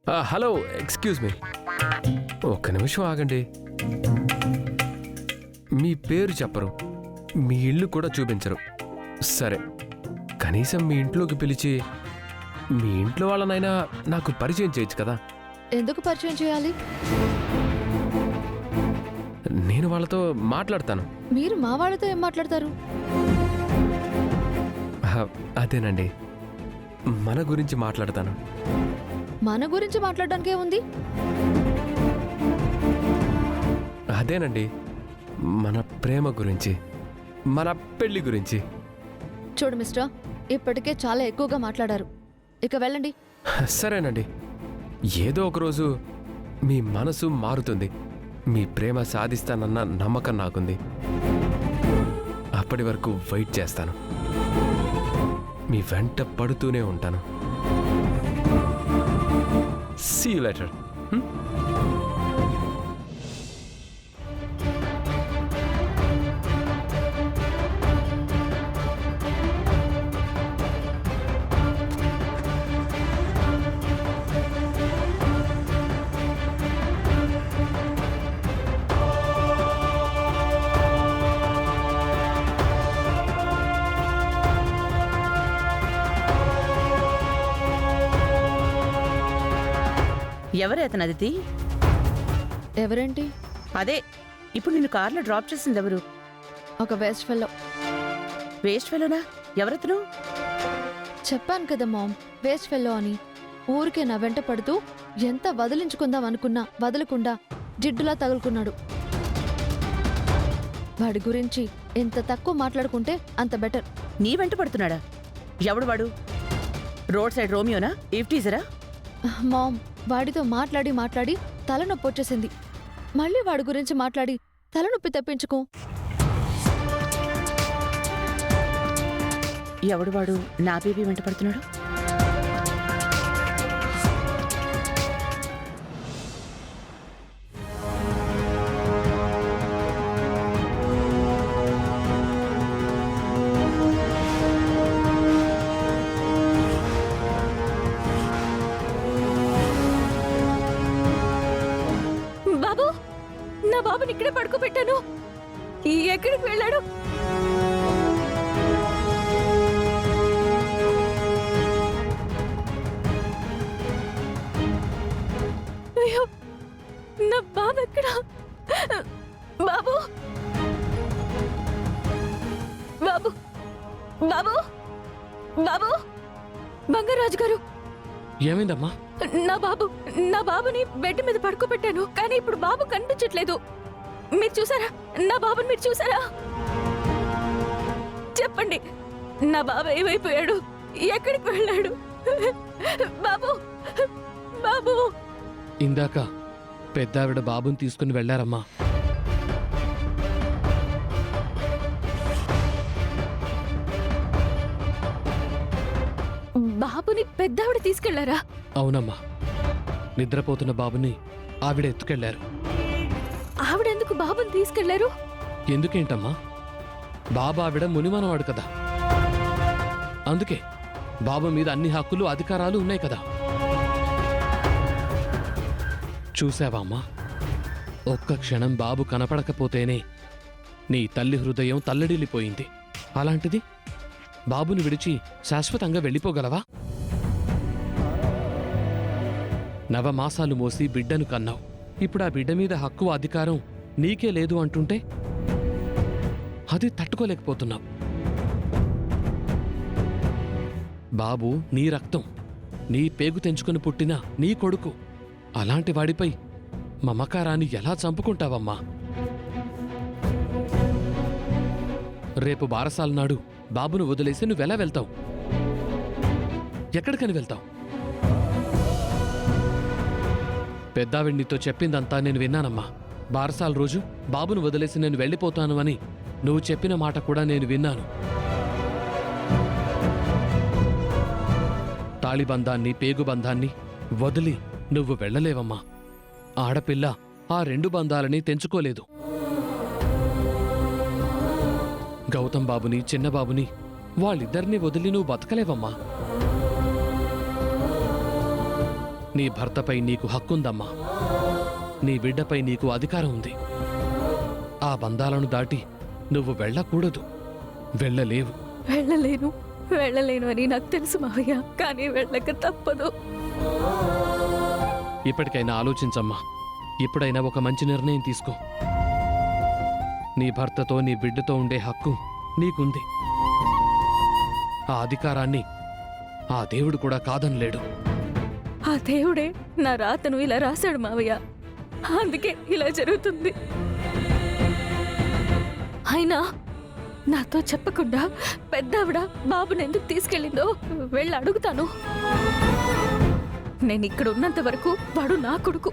Hello, excuse me. ఒక్క నిమిషం ఆగండి. మీ పేరు చెప్పరు, మీ ఇల్లు కూడా చూపించరు. సరే, కనీసం మీ ఇంట్లోకి పిలిచి మీ ఇంట్లో వాళ్ళనైనా నాకు పరిచయం చేయొచ్చు కదా. ఎందుకు పరిచయం చేయాలి? నేను వాళ్ళతో మాట్లాడతాను. మీరు మా వాళ్ళతో ఏం మాట్లాడతారు? అదేనండి, మన గురించి మాట్లాడతాను. మన గురించి మాట్లాడడానికే ఉంది. అదేనండి, మన ప్రేమ గురించి, మన పెళ్లి గురించి. చూడు మిస్టర్, ఇప్పటికే చాలా ఎక్కువగా మాట్లాడారు. ఇక వెళ్ళండి. సరేనండి, ఏదో ఒకరోజు మీ మనసు మారుతుంది. మీ ప్రేమ సాధిస్తానన్న నమ్మకం నాకుంది. అప్పటి వరకు వెయిట్ చేస్తాను. మీ వెంట పడుతూనే ఉంటాను. See you later. ఎవరే అతను అదితి? ఎవరేంటి? అదే ఇప్పుడు నిన్ను కార్లో డ్రాప్ చేసింది ఎవరు? ఒక వేస్ట్ ఫెల్లో. వేస్ట్ ఫెలోనా? ఎవరతను? చెప్పాను కదా మామ్, వేస్ట్ ఫెల్లో అని. ఊరికే నా వెంట పడుతూ ఎంత వదిలించుకుందాం అనుకున్నా వదలకుండా జిడ్డులా తగులుకున్నాడు. వాడి గురించి ఎంత తక్కువ మాట్లాడుకుంటే అంత బెటర్. నీ వెంట పడుతున్నాడా? ఎవడు వాడు? రోడ్ సైడ్ రోమియోనా? ఈఫ్టీజరా? మామ్, వాడితో మాట్లాడి మాట్లాడి తలనొప్పి వచ్చేసింది. మళ్ళీ వాడి గురించి మాట్లాడి తలనొప్పి తెప్పించుకో. ఎవడు వాడు నా బేబీ వెంట పడుతున్నాడు? బాబు, నా బాబుని ఇక్కడే పడుకోబెట్టాను. ఎక్కడికి వెళ్ళాడు? అయ్యో, నా బాబు ఎక్కడా? బాబు, బాబు, బాబు, బాబు, బంగారాజు గారు. ఏమైందమ్మా? నా బాబుని బెడ్ మీద పడుకోబెట్టాను, కానీ ఇప్పుడు బాబు కనిపించట్లేదు. మీరు చూసారా? నా బాబుని మీరు చూసారా? చెప్పండి, నా బాబు ఏమైపోయాడు? ఎక్కడికి వెళ్ళాడు? బాబు, బాబు. ఇందాక పెద్దావిడ బాబుని తీసుకుని వెళ్లారమ్మా. బాబుని పెద్దావిడ తీసుకెళ్లారా? అవునమ్మా, నిద్రపోతున్న బాబుని ఆవిడ ఎత్తుకెళ్లారు. ఆవిడెందుకు బాబుని తీసుకెళ్లారు? ఎందుకేంటమ్మా? బాబు ఆవిడ మునిమనవాడు కదా, అందుకే బాబు మీద అన్ని హక్కులు అధికారాలు ఉన్నాయి కదా. చూసావా అమ్మా, ఒక్క క్షణం బాబు కనపడకపోతేనే నీ తల్లి హృదయం తల్లడిల్లిపోయింది. అలాంటిది బాబుని విడిచి శాశ్వతంగా వెళ్ళిపోగలవా? నవమాసాలు మోసి బిడ్డను కన్నావు. ఇప్పుడు ఆ బిడ్డ మీద హక్కు అధికారం నీకే లేదు అంటుంటే అది తట్టుకోలేకపోతున్నావు. బాబు నీ రక్తం, నీ పేగు తెంచుకుని పుట్టిన నీ కొడుకు. అలాంటి వాడిపై మమకారాన్ని ఎలా చంపుకుంటావమ్మా? రేపు బారసాల నాడు బాబును వదిలేసి నువ్వెలా వెళ్తావు? ఎక్కడికని వెళ్తావు? పెద్దావిడ నీతో చెప్పిందంతా నేను విన్నానమ్మా. బారసాల రోజు బాబును వదిలేసి నేను వెళ్ళిపోతాను అని నువ్వు చెప్పిన మాట కూడా నేను విన్నాను. తాళిబంధాన్ని పేగుబంధాన్ని వదిలి నువ్వు వెళ్ళలేవమ్మా. ఆడపిల్ల ఆ రెండు బంధాలని తెంచుకోలేదు. గౌతమ్ బాబుని చిన్నబాబుని వాళ్ళిద్దరినీ వదిలి నువ్వు బతకలేవమ్మా. నీ భర్తపై నీకు హక్కుందమ్మా. నీ బిడ్డపై నీకు అధికారం ఉంది. ఆ బంధాలను దాటి నువ్వు వెళ్ళకూడదు, వెళ్ళలేవు. వెళ్ళలేను అని నాకు తెలుసు మావయ్య, కానీ వెళ్ళక తప్పదు. ఇప్పటికైనా ఆలోచించమ్మా. ఇప్పుడైనా ఒక మంచి నిర్ణయం తీసుకో. నీ భర్తతో నీ బిడ్డతో ఉండే హక్కు నీకుంది. ఆ అధికారాన్ని ఆ దేవుడు కూడా కాదనలేడు. ఆ దేవుడే నా రాతను ఇలా రాశాడు మావయ్య, అందుకే ఇలా జరుగుతుంది. అయినా నాతో చెప్పకుండా పెద్దావిడ బాబుని ఎందుకు తీసుకెళ్ళిందో వెళ్ళి అడుగుతాను. నేను ఇక్కడ ఉన్నంత వరకు వాడు నా కొడుకు.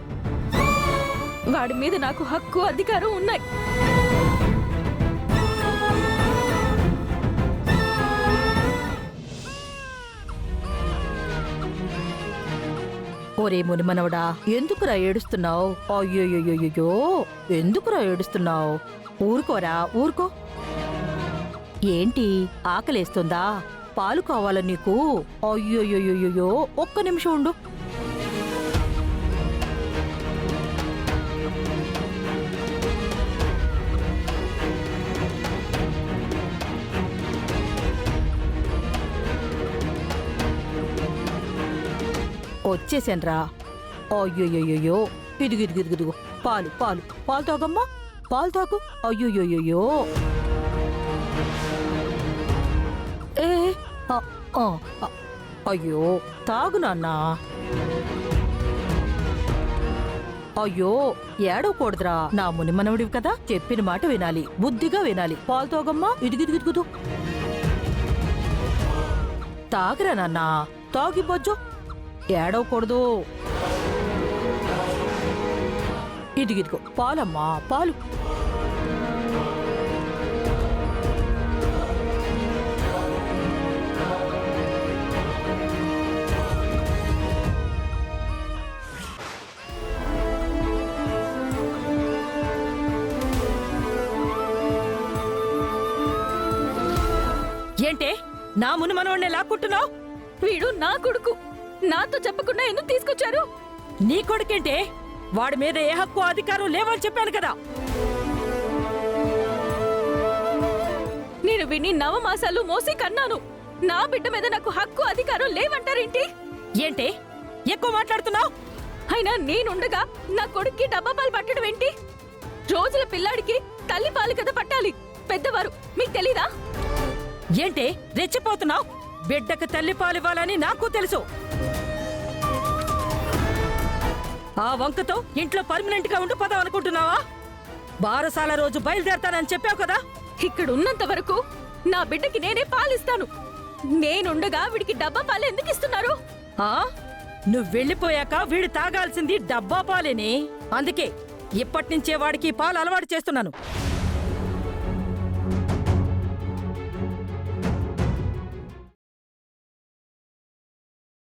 వాడి మీద నాకు హక్కు అధికారం ఉన్నాయి. ఓరే మునిమనవడా, ఎందుకురా ఏడుస్తున్నావు? అయ్యోయ్యోయ్యో, ఎందుకురా ఏడుస్తున్నావు? ఊరుకోరా, ఊరుకో. ఏంటి ఆకలేస్తుందా? పాలు కావాలా నీకు? అయ్యోయ్యోయ్యో, ఒక్క నిమిషం ఉండు. వచ్చేసాన్రా. అయ్యోయ్యోయ్యో, ఇదిగిదిగిదిగిదిగో పాలు పాలు పాలు తాగమ్మా, పాలు తాగు. అయ్యోయ్యోయ్యో, ఏ ఆ, ఆ, ఆ, అయ్యో తాగు నాన్నా. అయ్యో ఏడవకూడదురా, నా మునిమనవుడివి కదా, చెప్పిన మాట వినాలి, బుద్ధిగా వినాలి. పాలు తాగమ్మా, ఇదిగిదిగిదిగుదు. తాగరా నాన్నా, తాగి బొజ్జో, ఏడవకూడదు. ఇదిగిదిగో పాలమ్మా, పాలు. ఏంటే నా ముని మనవణ్ణి లాక్కుంటున్నావు? వీడు నా కొడుకు, నాతో చెప్పకుండా ఎందుకు తీసుకొచ్చారు? నీ కొడుకేంటే? వాడి మీద ఏ హక్కు అధికారం లేవని చెప్పాను కదా. నేను విని 9 మాసాలు మోసి కన్నాను. నా బిడ్డ మీద నాకు హక్కు అధికారం లేవంటారేంటి? ఏంటే ఎక్కువ మాట్లాడుతున్నావు? అయినా నేనుండగా నా కొడుక్కి డబ్బా పాలు పట్టడం ఏంటి? రోజుల పిల్లాడికి తల్లి పాలు కదా పట్టాలి. పెద్దవారు, మీకు తెలీదా? ఏంటే రెచ్చిపోతున్నావు? బిడ్డకు తల్లి పాలివ్వాలని నాకు తెలుసు. ఆ వంకతో ఇంట్లో పర్మనెంట్ గా ఉండిపోదాం అనుకుంటున్నావా? బారసాల రోజు బయలుదేరతానని చెప్పావు కదా. ఇక్కడ ఉన్నంత వరకు నా బిడ్డకి నేనే పాలిస్తాను. నేనుండగా వీడికి డబ్బా పాలు ఎందుకు ఇస్తున్నారు? ఆ నువ్వు వెళ్ళిపోయాక వీడు తాగాల్సింది డబ్బా పాలేనే. అందుకే ఇప్పటినుంచే వాడికి పాలు అలవాటు చేస్తున్నాను.